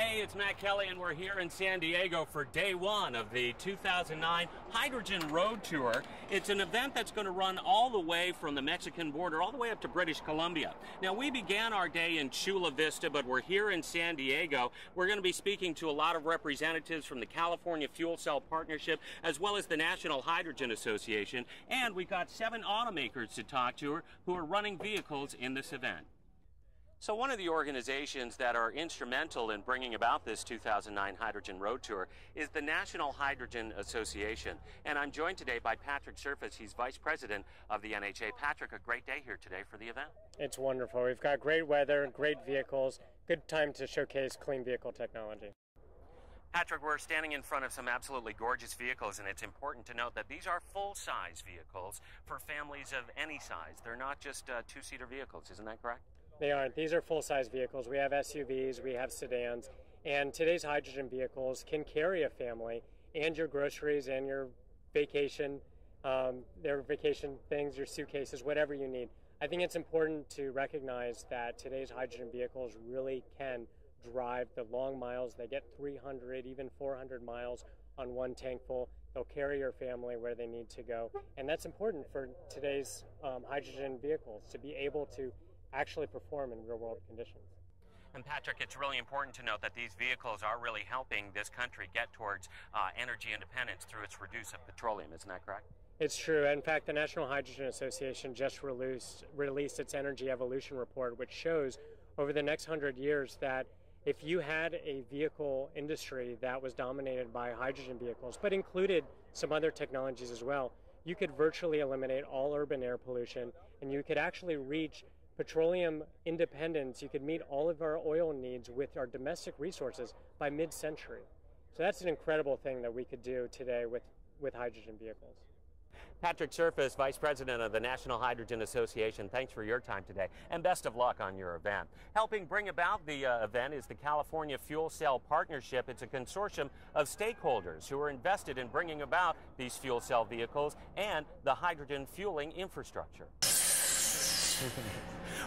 Hey, it's Matt Kelly, and we're here in San Diego for day one of the 2009 Hydrogen Road Tour. It's an event that's going to run all the way from the Mexican border all the way up to British Columbia. Now, we began our day in Chula Vista, but we're here in San Diego. We're going to be speaking to a lot of representatives from the California Fuel Cell Partnership, as well as the National Hydrogen Association, and we've got 7 automakers to talk to who are running vehicles in this event. So one of the organizations that are instrumental in bringing about this 2009 Hydrogen Road Tour is the National Hydrogen Association. And I'm joined today by Patrick Surface. He's Vice President of the NHA. Patrick, a great day here today for the event. It's wonderful. We've got great weather, great vehicles, good time to showcase clean vehicle technology. Patrick, we're standing in front of some absolutely gorgeous vehicles, and it's important to note that these are full-size vehicles for families of any size. They're not just two-seater vehicles, isn't that correct? They aren't. These are full-size vehicles. We have SUVs, we have sedans, and today's hydrogen vehicles can carry a family and your groceries and your vacation, their vacation things, your suitcases, whatever you need. I think it's important to recognize that today's hydrogen vehicles really can drive the long miles. They get 300, even 400 miles on one tank full. They'll carry your family where they need to go. And that's important for today's hydrogen vehicles, to be able to actually perform in real-world conditions. And Patrick, it's really important to note that these vehicles are really helping this country get towards energy independence through its reduce of petroleum. Isn't that correct? It's true. In fact, the National Hydrogen Association just released its Energy Evolution Report, which shows over the next 100 years that if you had a vehicle industry that was dominated by hydrogen vehicles, but included some other technologies as well, you could virtually eliminate all urban air pollution, and you could actually reach petroleum independence. You could meet all of our oil needs with our domestic resources by mid-century. So that's an incredible thing that we could do today with hydrogen vehicles. Patrick Surface, Vice President of the National Hydrogen Association, thanks for your time today, and best of luck on your event. Helping bring about the event is the California Fuel Cell Partnership. It's a consortium of stakeholders who are invested in bringing about these fuel cell vehicles and the hydrogen fueling infrastructure.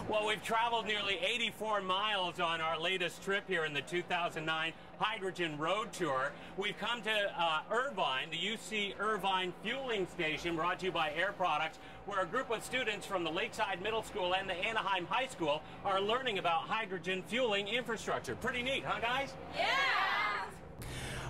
Well, we've traveled nearly 84 miles on our latest trip here in the 2009 Hydrogen Road Tour. We've come to Irvine, the UC Irvine Fueling Station, brought to you by Air Products, where a group of students from the Lakeside Middle School and the Anaheim High School are learning about hydrogen fueling infrastructure. Pretty neat, huh, guys? Yeah!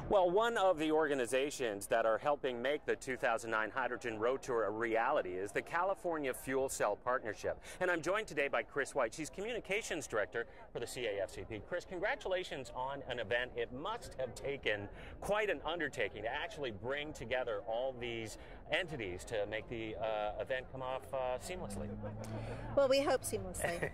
Well, one of the organizations that are helping make the 2009 Hydrogen Road Tour a reality is the California Fuel Cell Partnership. And I'm joined today by Chris White. She's Communications Director for the CAFCP. Chris, congratulations on an event. It must have taken quite an undertaking to actually bring together all these entities to make the event come off seamlessly. Well, we hope seamlessly.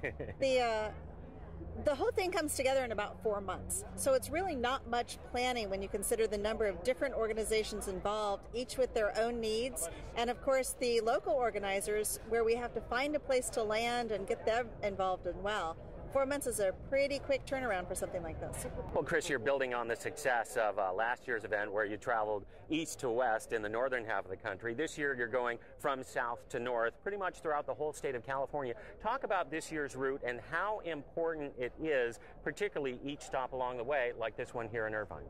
The whole thing comes together in about 4 months. So it's really not much planning when you consider the number of different organizations involved, each with their own needs. And of course, the local organizers, where we have to find a place to land and get them involved as well. 4 months is a pretty quick turnaround for something like this. Well, Chris, you're building on the success of last year's event where you traveled east to west in the northern half of the country. This year you're going from south to north, pretty much throughout the whole state of California. Talk about this year's route and how important it is, particularly each stop along the way, like this one here in Irvine.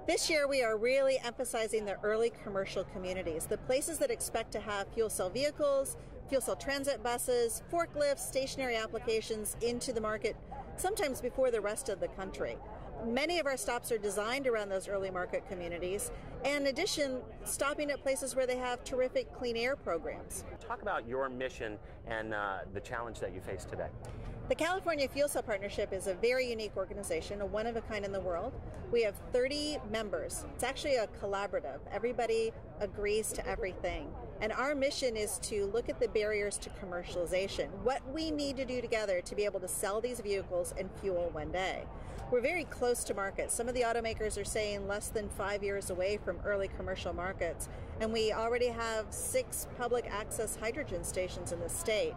This year we are really emphasizing the early commercial communities, the places that expect to have fuel cell vehicles, fuel cell transit buses, forklifts, stationary applications into the market, sometimes before the rest of the country. Many of our stops are designed around those early market communities, and in addition, stopping at places where they have terrific clean air programs. Talk about your mission and the challenge that you face today. The California Fuel Cell Partnership is a very unique organization, a one of a kind in the world. We have 30 members. It's actually a collaborative. Everybody agrees to everything. And our mission is to look at the barriers to commercialization, what we need to do together to be able to sell these vehicles and fuel one day. We're very close to market. Some of the automakers are saying less than 5 years away from early commercial markets. And we already have 6 public access hydrogen stations in the state.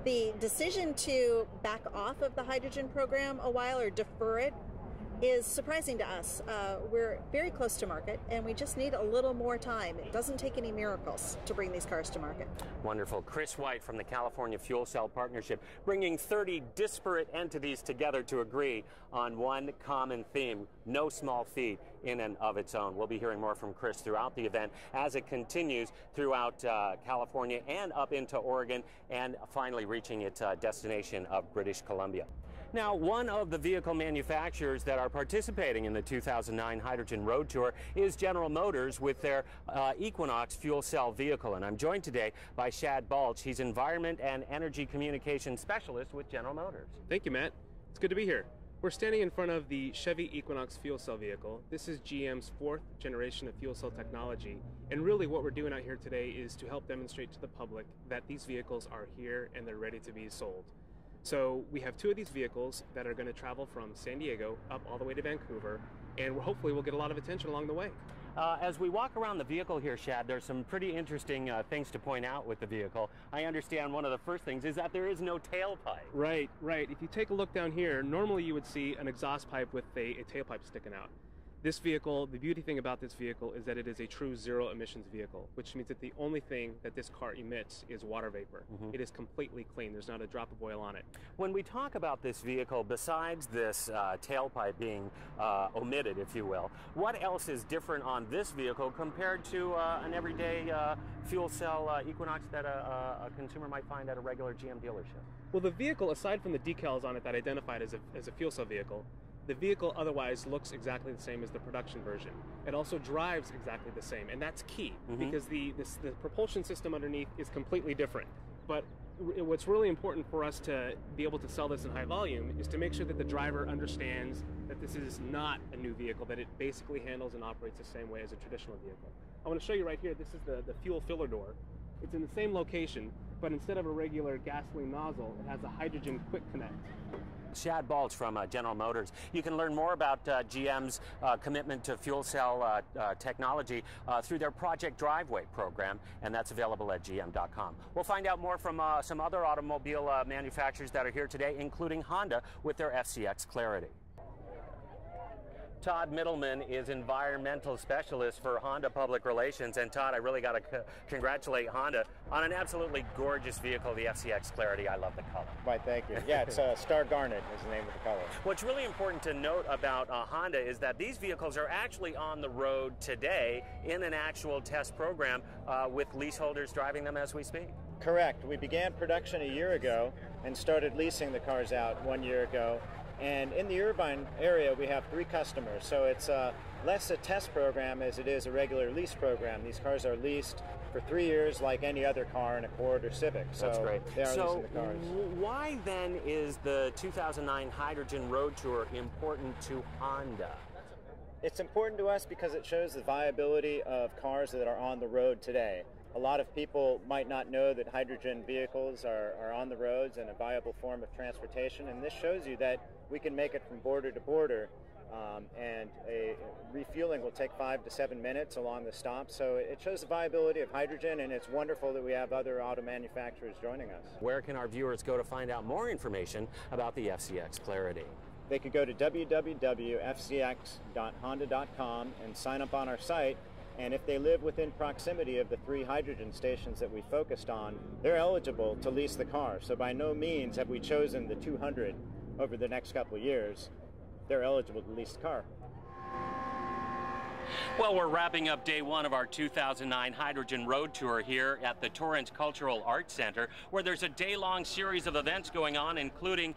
The decision to back off of the hydrogen program a while or defer it is surprising to us. We're very close to market, and we just need a little more time. It doesn't take any miracles to bring these cars to market. Wonderful. Chris White from the California Fuel Cell Partnership, bringing 30 disparate entities together to agree on one common theme: no small feat in and of its own. We'll be hearing more from Chris throughout the event as it continues throughout California and up into Oregon, and finally reaching its destination of British Columbia. Now, one of the vehicle manufacturers that are participating in the 2009 Hydrogen Road Tour is General Motors with their Equinox fuel cell vehicle. And I'm joined today by Shad Balch. He's Environment and Energy Communication Specialist with General Motors. Thank you, Matt. It's good to be here. We're standing in front of the Chevy Equinox fuel cell vehicle. This is GM's 4th generation of fuel cell technology. And really what we're doing out here today is to help demonstrate to the public that these vehicles are here and they're ready to be sold. So we have 2 of these vehicles that are going to travel from San Diego up all the way to Vancouver, and hopefully we'll get a lot of attention along the way. As we walk around the vehicle here, Shad, there's some pretty interesting things to point out with the vehicle. I understand one of the first things is that there is no tailpipe. Right. If you take a look down here, normally you would see an exhaust pipe with a tailpipe sticking out. This vehicle, the beauty thing about this vehicle is that it is a true zero emissions vehicle, which means that the only thing that this car emits is water vapor. It is completely clean. There's not a drop of oil on it. When we talk about this vehicle, besides this tailpipe being omitted, if you will, what else is different on this vehicle compared to an everyday fuel cell Equinox that a consumer might find at a regular GM dealership? Well, the vehicle, aside from the decals on it that identify it as a fuel cell vehicle, the vehicle otherwise looks exactly the same as the production version. It also drives exactly the same, and that's key because the propulsion system underneath is completely different. But what's really important for us to be able to sell this in high volume is to make sure that the driver understands that this is not a new vehicle, that it basically handles and operates the same way as a traditional vehicle. I want to show you right here, this is the fuel filler door. It's in the same location, but instead of a regular gasoline nozzle, it has a hydrogen quick connect. Shad Balch from General Motors. You can learn more about GM's commitment to fuel cell technology through their Project Driveway program, and that's available at gm.com. We'll find out more from some other automobile manufacturers that are here today, including Honda with their FCX Clarity. Todd Middleman is environmental specialist for Honda Public Relations. And Todd, I really got to congratulate Honda on an absolutely gorgeous vehicle, the FCX Clarity. I love the color. Why, thank you. Yeah, it's Star Garnet is the name of the color. What's really important to note about Honda is that these vehicles are actually on the road today in an actual test program with leaseholders driving them as we speak. Correct. We began production a year ago and started leasing the cars out 1 year ago. And in the Irvine area, we have 3 customers. So it's less a test program as it is a regular lease program. These cars are leased for 3 years like any other car in a Accord or Civic. So that's great. They are leasing the cars. Why then is the 2009 Hydrogen Road Tour important to Honda? It's important to us because it shows the viability of cars that are on the road today. A lot of people might not know that hydrogen vehicles are on the roads and a viable form of transportation, and this shows you that we can make it from border to border, and a refueling will take 5 to 7 minutes along the stop. So it shows the viability of hydrogen, and it's wonderful that we have other auto manufacturers joining us. Where can our viewers go to find out more information about the FCX Clarity? They could go to www.fcx.honda.com and sign up on our site. And if they live within proximity of the 3 hydrogen stations that we focused on, they're eligible to lease the car. So by no means have we chosen the 200 over the next couple of years. They're eligible to lease the car. Well, we're wrapping up day 1 of our 2009 Hydrogen Road Tour here at the Torrance Cultural Arts Center, where there's a day-long series of events going on, including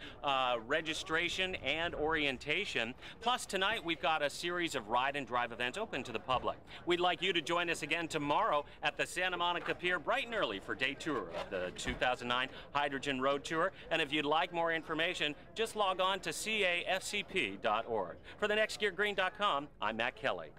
registration and orientation. Plus, tonight we've got a series of ride and drive events open to the public. We'd like you to join us again tomorrow at the Santa Monica Pier bright and early for day 2 of the 2009 Hydrogen Road Tour. And if you'd like more information, just log on to CAFCP.org. For the nextgeargreen.com, I'm Matt Kelly.